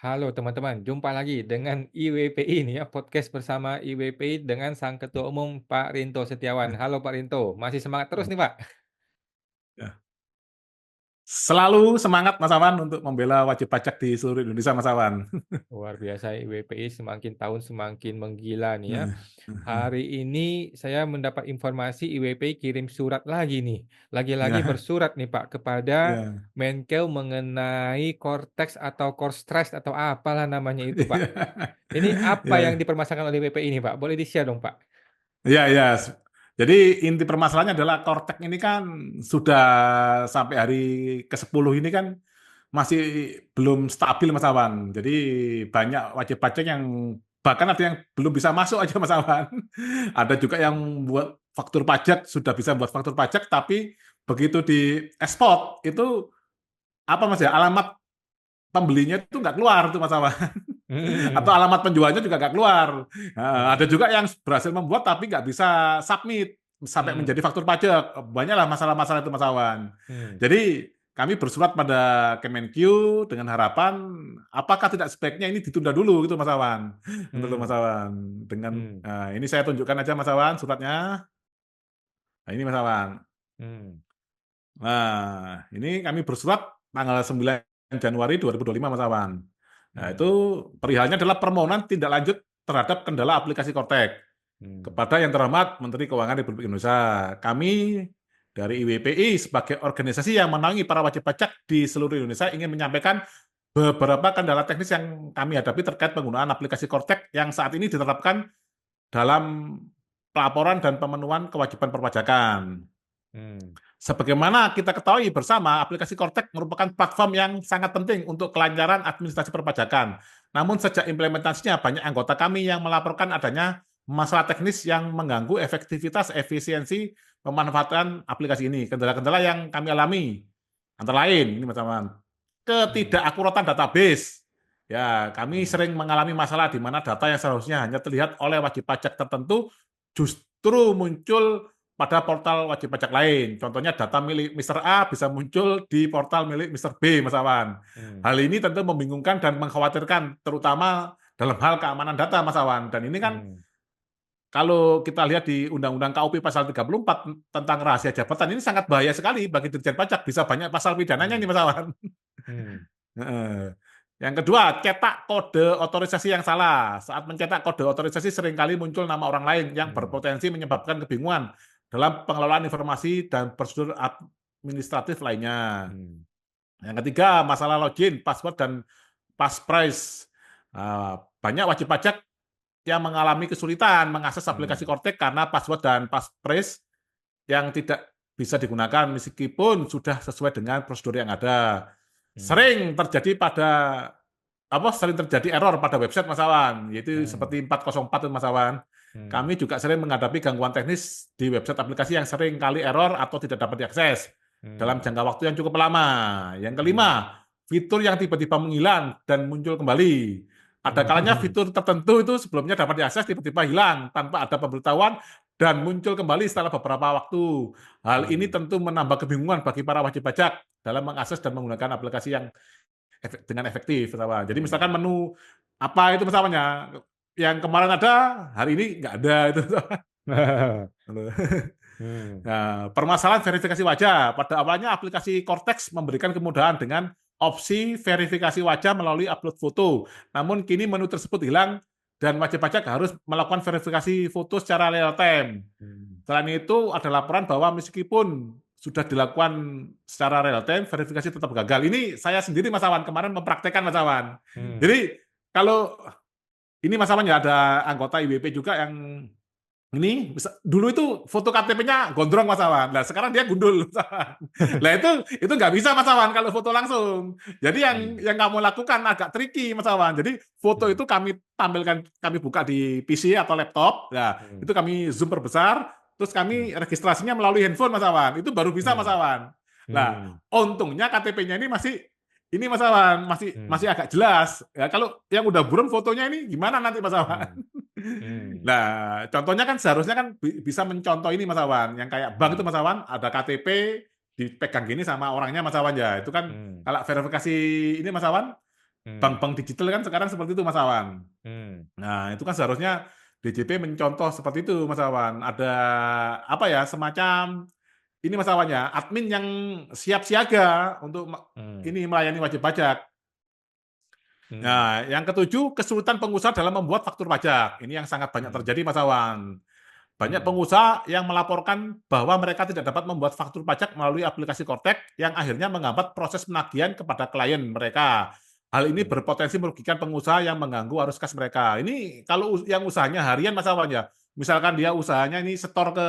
Halo teman-teman, jumpa lagi dengan IWPI nih ya, podcast bersama IWPI dengan Sang Ketua Umum Pak Rinto Setiawan. Ya, Halo Pak Rinto, masih semangat terus nih Pak? ya. Selalu semangat Mas Awan untuk membela wajib pajak di seluruh Indonesia Mas Awan. Luar biasa IWPI semakin tahun semakin menggila nih ya. Heeh. Hari ini saya mendapat informasi IWPI kirim surat lagi nih. Lagi-lagi Ya, bersurat nih Pak kepada ya. Menkeu mengenai Cortex atau Corstrest atau apalah namanya itu Pak. Ini apa yang Ya, dipermasalahkan oleh IWPI ini Pak? Boleh di-share dong Pak? ya, ya. Jadi inti permasalahannya adalah Kortek ini kan sudah sampai hari ke-10 ini kan masih belum stabil Mas Awan. Jadi banyak wajib pajak yang bahkan ada yang belum bisa masuk aja Mas Awan. Ada juga yang buat faktur pajak sudah bisa buat faktur pajak tapi begitu di ekspor itu apa Mas ya, alamat pembelinya itu nggak keluar tuh Mas Awan. Atau Hmm, alamat penjualnya juga nggak keluar. Ada hmm, juga yang berhasil membuat tapi nggak bisa submit sampai hmm, menjadi faktur pajak. Banyaklah masalah-masalah itu Mas Awan. hmm. Jadi kami bersurat pada Kemenkeu dengan harapan apakah tidak sebaiknya ini ditunda dulu gitu Mas Awan. Untuk Mas Hmm, Awan. Dengan hmm, ini saya tunjukkan aja Mas Awan suratnya. Nah, ini Mas Awan. hmm, Nah, ini kami bersurat tanggal 9 Januari 2025 Mas Awan. Nah, itu hmm, perihalnya adalah permohonan tindak lanjut terhadap kendala aplikasi Kortek hmm, kepada yang terhormat Menteri Keuangan Republik Indonesia. Kami dari IWPI sebagai organisasi yang menaungi para wajib pajak di seluruh Indonesia ingin menyampaikan beberapa kendala teknis yang kami hadapi terkait penggunaan aplikasi Kortek yang saat ini diterapkan dalam pelaporan dan pemenuhan kewajiban perpajakan. hmm, Sebagaimana kita ketahui bersama, aplikasi Kortek merupakan platform yang sangat penting untuk kelancaran administrasi perpajakan. Namun sejak implementasinya, banyak anggota kami yang melaporkan adanya masalah teknis yang mengganggu efektivitas efisiensi pemanfaatan aplikasi ini. Kendala-kendala yang kami alami, antara lain, ini teman-teman, hmm, ketidakakuratan database. Ya, kami hmm, sering mengalami masalah di mana data yang seharusnya hanya terlihat oleh wajib pajak tertentu justru muncul pada portal wajib pajak lain. Contohnya data milik Mr. A bisa muncul di portal milik Mr. B, Mas Awan. hmm, Hal ini tentu membingungkan dan mengkhawatirkan, terutama dalam hal keamanan data, Mas Awan. Dan ini kan hmm, kalau kita lihat di Undang-Undang KUP pasal 34 tentang rahasia jabatan, ini sangat bahaya sekali bagi Dirjen Pajak. Bisa banyak pasal pidananya hmm, ini, Mas Awan. hmm, Yang kedua, cetak kode otorisasi yang salah. Saat mencetak kode otorisasi seringkali muncul nama orang lain yang hmm, berpotensi menyebabkan kebingungan dalam pengelolaan informasi dan prosedur administratif lainnya. hmm, Yang ketiga, masalah login, password, dan passphrase. Banyak wajib pajak yang mengalami kesulitan mengakses aplikasi hmm, Kortek karena password dan passphrase yang tidak bisa digunakan meskipun sudah sesuai dengan prosedur yang ada. hmm, Sering terjadi error pada website Mas Awan, yaitu hmm, seperti 404 itu Mas Awan. hmm, Kami juga sering menghadapi gangguan teknis di website aplikasi yang sering kali error atau tidak dapat diakses dalam hmm, jangka waktu yang cukup lama. Yang hmm, kelima, fitur yang tiba-tiba menghilang dan muncul kembali. Ada kalanya hmm, fitur tertentu itu sebelumnya dapat diakses tiba-tiba hilang tanpa ada pemberitahuan dan muncul kembali setelah beberapa waktu. Hal ini hmm, tentu menambah kebingungan bagi para wajib pajak dalam mengakses dan menggunakan aplikasi yang dengan efektif. Jadi misalkan hmm. menu apa itu namanya yang kemarin ada hari ini nggak ada itu. Hmm, Nah, permasalahan verifikasi wajah. Pada awalnya aplikasi Cortex memberikan kemudahan dengan opsi verifikasi wajah melalui upload foto. Namun kini menu tersebut hilang dan wajib pajak harus melakukan verifikasi foto secara real time. hmm, Selain itu, ada laporan bahwa meskipun sudah dilakukan secara real time, verifikasi tetap gagal. Ini saya sendiri Mas Awan kemarin mempraktekkan Mas Awan. hmm. Jadi kalau ini Mas Awan ya ada anggota IWP juga yang ini dulu itu foto KTP-nya gondrong Mas Awan. Nah, sekarang dia gundul Mas Awan. Nah, itu nggak bisa Mas Awan kalau foto langsung. Jadi yang Hmm, yang kamu lakukan agak tricky Mas Awan. Jadi foto hmm, itu kami tampilkan, kami buka di PC atau laptop. Nah, hmm, itu kami zoom perbesar, terus hmm, kami registrasinya melalui handphone Mas Awan. Itu baru bisa Mas hmm, Awan. Nah, hmm, untungnya KTP-nya ini Mas Awan masih hmm, masih agak jelas. Ya, kalau yang udah buron fotonya ini gimana nanti Mas Awan? hmm, hmm, Nah, contohnya kan seharusnya kan bisa mencontoh ini Mas Awan, yang kayak bank itu hmm, Mas Awan, ada KTP dipegang gini sama orangnya Mas Awan ya. Itu kan hmm, kalau verifikasi ini Mas Awan, Mmm, Bank-bank digital kan sekarang seperti itu, Mas Awan. mmm, Nah, itu kan seharusnya DJP mencontoh seperti itu, Mas Awan. Ada apa ya, semacam ini Mas Awan ya, admin yang siap siaga untuk mmm, ini melayani wajib pajak. mhm, Nah, yang ketujuh, kesulitan pengusaha dalam membuat faktur pajak. Ini yang sangat banyak mmm, terjadi, Mas Awan. Banyak mhm, pengusaha yang melaporkan bahwa mereka tidak dapat membuat faktur pajak melalui aplikasi Kortek yang akhirnya menghambat proses penagihan kepada klien mereka. Hal ini mmm, berpotensi merugikan pengusaha yang mengganggu arus kas mereka. Ini kalau yang usahanya harian Mas Awan ya. Misalkan dia usahanya ini setor ke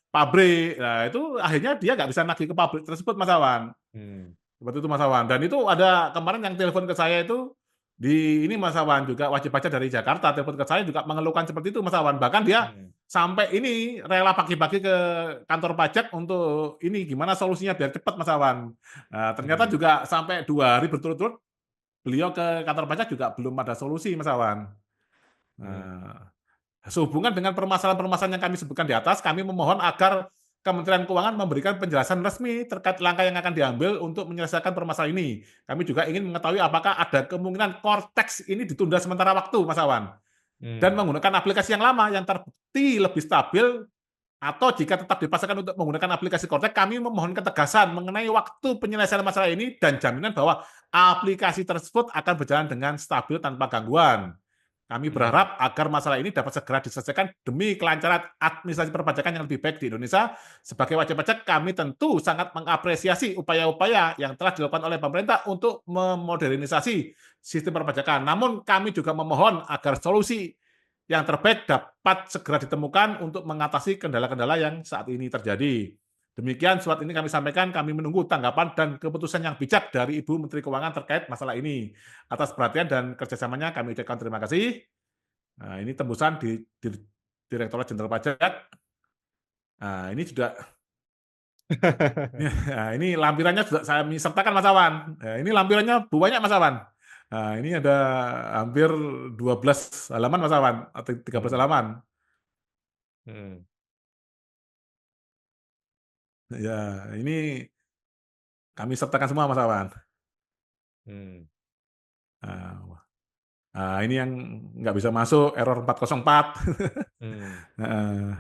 pabrik, nah itu akhirnya dia nggak bisa nagih ke pabrik tersebut Mas Awan. mmm, Seperti itu Mas Awan. Dan itu ada kemarin yang telepon ke saya itu di ini Mas Awan juga wajib pajak dari Jakarta telepon ke saya juga mengeluhkan seperti itu Mas Awan. Bahkan dia mmm, sampai ini rela pagi-pagi ke kantor pajak untuk ini gimana solusinya biar cepat Mas Awan. Nah, ternyata mmm, juga sampai 2 hari berturut-turut beliau ke kantor pajak juga belum ada solusi Mas Awan. mmm, Nah, sehubungan dengan permasalahan-permasalahan yang kami sebutkan di atas, kami memohon agar Kementerian Keuangan memberikan penjelasan resmi terkait langkah yang akan diambil untuk menyelesaikan permasalahan ini. Kami juga ingin mengetahui apakah ada kemungkinan Cortex ini ditunda sementara waktu, Mas Awan, dan mmm, menggunakan aplikasi yang lama yang terbukti lebih stabil, atau jika tetap dipaksakan untuk menggunakan aplikasi Cortex, kami memohon ketegasan mengenai waktu penyelesaian masalah ini dan jaminan bahwa aplikasi tersebut akan berjalan dengan stabil tanpa gangguan. Kami mmm, berharap agar masalah ini dapat segera diselesaikan demi kelancaran administrasi perpajakan yang lebih baik di Indonesia. Sebagai wajib pajak, kami tentu sangat mengapresiasi upaya-upaya yang telah dilakukan oleh pemerintah untuk memodernisasi sistem perpajakan. Namun kami juga memohon agar solusi yang terbaik dapat segera ditemukan untuk mengatasi kendala-kendala yang saat ini terjadi. Demikian surat ini kami sampaikan, kami menunggu tanggapan dan keputusan yang bijak dari Ibu Menteri Keuangan terkait masalah ini. Atas perhatian dan kerjasamanya kami ucapkan terima kasih. Nah, ini tembusan di Direktorat Jenderal Pajak. Nah, ini sudah nah, ini lampirannya sudah saya sertakan Mas Awan. Nah, ini lampirannya banyak Mas Awan. Nah, ini ada hampir 12 halaman Mas Awan, atau 13 mmm, halaman. mhm, Ya, ini kami sertakan semua Mas Awan. mmm, Nah, nah, ini yang nggak bisa masuk, error 404. mmm, Heeh.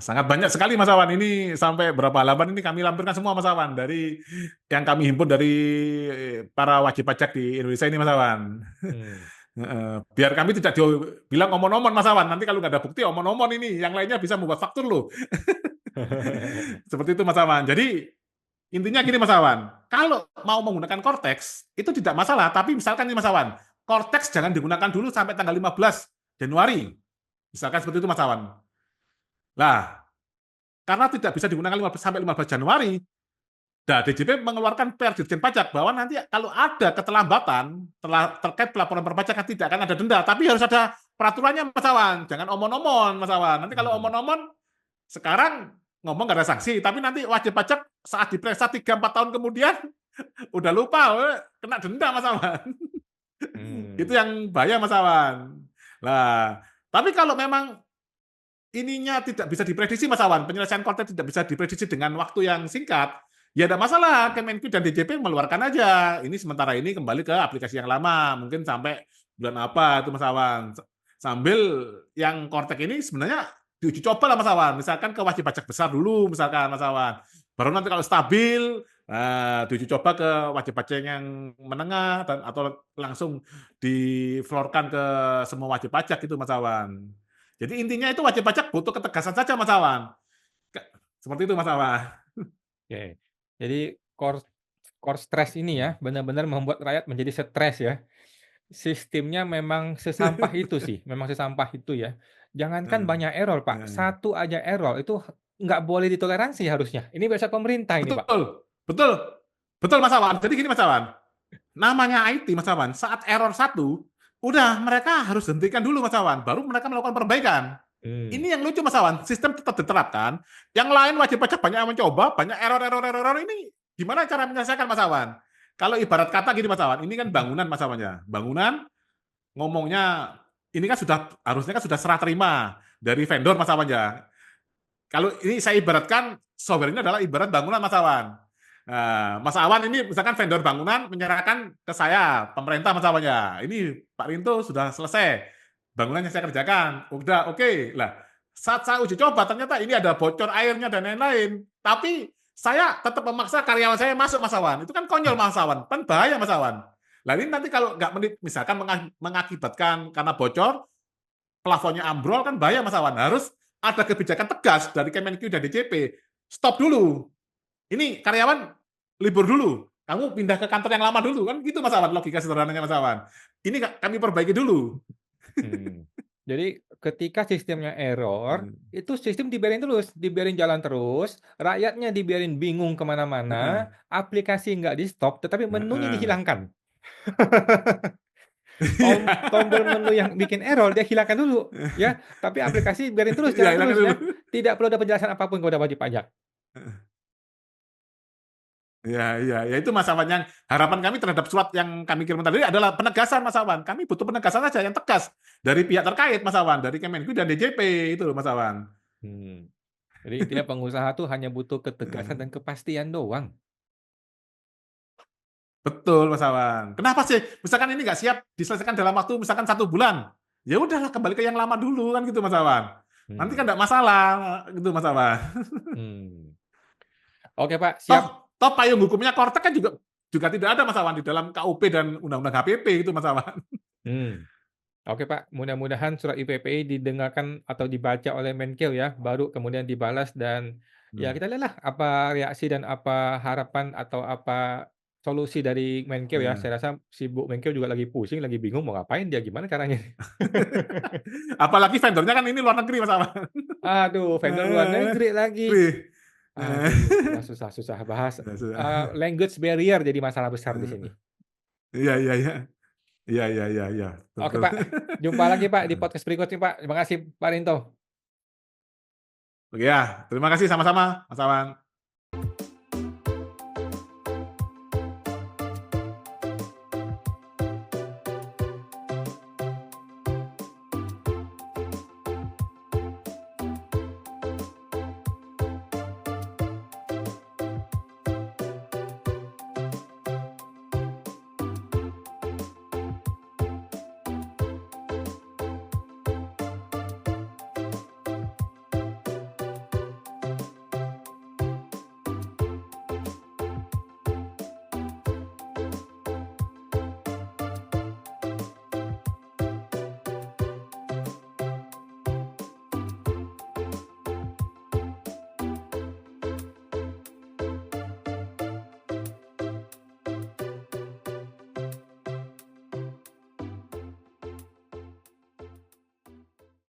Sangat banyak sekali Mas Awan, ini sampai berapa halaman ini kami lampirkan semua Mas Awan, dari yang kami himpun dari para wajib pajak di Indonesia ini Mas Awan. mmm. Heeh, biar kami tidak dibilang omon-omon Mas Awan, nanti kalau nggak ada bukti omon-omon ini, yang lainnya bisa membuat faktur loh. Seperti itu Mas Awan. Jadi intinya gini Mas Awan, kalau mau menggunakan Cortex itu tidak masalah, tapi misalkan nih Mas Awan, Cortex jangan digunakan dulu sampai tanggal 15 Januari. Misalkan seperti itu Mas Awan. Lah, karena tidak bisa digunakan 15 sampai 15 Januari, nah DJP mengeluarkan PR Dirjen Pajak bahwa nanti kalau ada keterlambatan terkait pelaporan perpajakan tidak akan ada denda, tapi harus ada peraturannya Mas Awan. Jangan omon-omon Mas Awan. Nanti kalau Mmm, omon-omon sekarang ngomong gak ada sanksi, tapi nanti wajib pajak saat diperiksa 3-4 tahun kemudian udah lupa, kena denda Mas Awan. Itu mmm, yang bahaya Mas Awan. Lah, tapi kalau memang ininya tidak bisa diprediksi Mas Awan, penyelesaian konten tidak bisa diprediksi dengan waktu yang singkat, ya ada masalah, Kemenq dan DJP mengeluarkan aja. Ini sementara ini kembali ke aplikasi yang lama, mungkin sampai bulan apa itu Mas Awan. Sambil yang Kortek ini sebenarnya diuji coba lah Mas Awan, misalkan ke wajib pajak besar dulu misalkan Mas Awan. Baru nanti kalau stabil, diuji coba ke wajib pajak yang menengah dan atau langsung diflorkan ke semua wajib pajak itu Mas Awan. Jadi intinya itu wajib pajak butuh ketegasan saja Mas Awan. Seperti itu Mas Awan. oke. Jadi core core stress ini ya, benar-benar membuat rakyat menjadi stres ya. Sistemnya memang sesampah itu sih, memang sesampah itu ya. Jangankan Heeh, banyak error, Pak, heeh. satu aja error itu nggak boleh ditoleransi harusnya. Ini biasa pemerintah ini, Pak. Betul, betul, betul Mas Awan. Jadi gini Mas Awan, namanya IT Mas Awan, saat error satu, udah mereka harus hentikan dulu Mas Awan, baru mereka melakukan perbaikan. Mmm, Ini yang lucu Mas Awan, sistem tetap diterapkan, yang lain wajib pajak banyak yang mencoba, banyak error ini gimana cara menyelesaikan Mas Awan? Kalau ibarat kata gini Mas Awan, ini kan bangunan Mas Awan ya, bangunan ngomongnya ini kan sudah harusnya kan sudah serah terima dari vendor Mas Awan ya. Kalau ini saya ibaratkan software ini adalah ibarat bangunan Mas Awan. Nah, Mas Awan ini misalkan vendor bangunan menyerahkan ke saya, pemerintah Mas Awan ya. Ini Pak Rinto sudah selesai. Bangunan yang saya kerjakan. Udah oke. Lah, saat saya uji coba ternyata ini ada bocor airnya dan lain-lain. Tapi saya tetap memaksa karyawan saya masuk Mas Awan. Itu kan konyol Mas Awan. Kan bahaya Mas Awan. Lah ini nanti kalau nggak misalkan mengakibatkan karena bocor, plafonnya ambrol kan bahaya Mas Awan. Harus ada kebijakan tegas dari Kemenq dan DJP. Stop dulu. Ini karyawan libur dulu. Kamu pindah ke kantor yang lama dulu. Kan gitu Mas Awan, logika sederhananya Mas Awan. Ini kami perbaiki dulu. Jadi ketika sistemnya error, Hmm. itu sistem dibiarin terus, dibiarin jalan terus, rakyatnya dibiarin bingung kemana-mana, aplikasi nggak di-stop, tetapi menunya dihilangkan. Tombol menu yang bikin error dia hilangkan dulu, ya. Tapi aplikasi biarin terus, Ya, jalan hilangkan terus dulu. ya. Tidak perlu ada penjelasan apapun kepada wajib pajak. Ya itu Mas Awan, yang harapan kami terhadap surat yang kami kirim tadi adalah penegasan Mas Awan. Kami butuh penegasan saja yang tegas dari pihak terkait Mas Awan, dari Kemenq dan DJP itu loh Mas Awan. Jadi intinya pengusaha tuh hanya butuh ketegasan dan kepastian doang. Betul Mas Awan. Kenapa sih? Misalkan ini nggak siap diselesaikan dalam waktu misalkan 1 bulan. Ya udahlah kembali ke yang lama dulu kan gitu Mas Awan. Nanti kan nggak masalah gitu Mas Awan. Oke Pak, Toh, siap. toh payung hukumnya Kortek kan juga tidak ada Mas Awan di dalam KUP dan Undang-Undang HPP itu Mas Awan. Oke Pak, mudah-mudahan surat IPPI didengarkan atau dibaca oleh Menkeu ya, baru kemudian dibalas dan ya kita lihatlah apa reaksi dan apa harapan atau apa solusi dari Menkeu ya. Saya rasa si Bu Menkeu juga lagi pusing, lagi bingung mau ngapain dia, gimana caranya. Apalagi vendornya kan ini luar negeri Mas Awan. Aduh, vendor luar negeri lagi. Aduh, susah bahas. Language barrier jadi masalah besar di sini. Iya. Iya. Oke Pak, jumpa lagi Pak di podcast berikutnya Pak. Terima kasih Pak Rinto. Oke ya, terima kasih sama-sama Mas Awan.